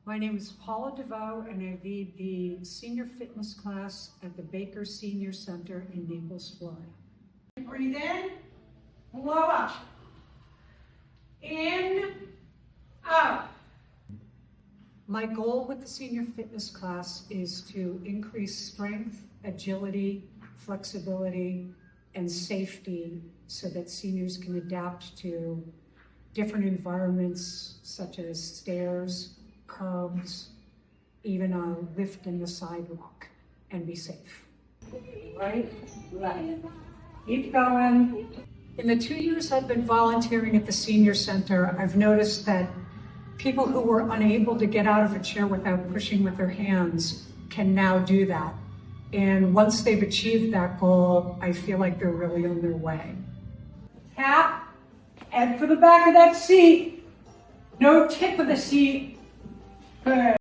My name is Paula DeVoe, and I lead the senior fitness class at the Baker Senior Center in Naples, Florida. Breathe in, blow up. In, out. My goal with the senior fitness class is to increase strength, agility, flexibility, and safety so that seniors can adapt to different environments such as stairs, curbs, even a lift in the sidewalk, and be safe. Right, left. Keep going. In the 2 years I've been volunteering at the senior center, I've noticed that people who were unable to get out of a chair without pushing with their hands can now do that. And once they've achieved that goal, I feel like they're really on their way. Tap, head for the back of that seat. No tip of the seat. Good.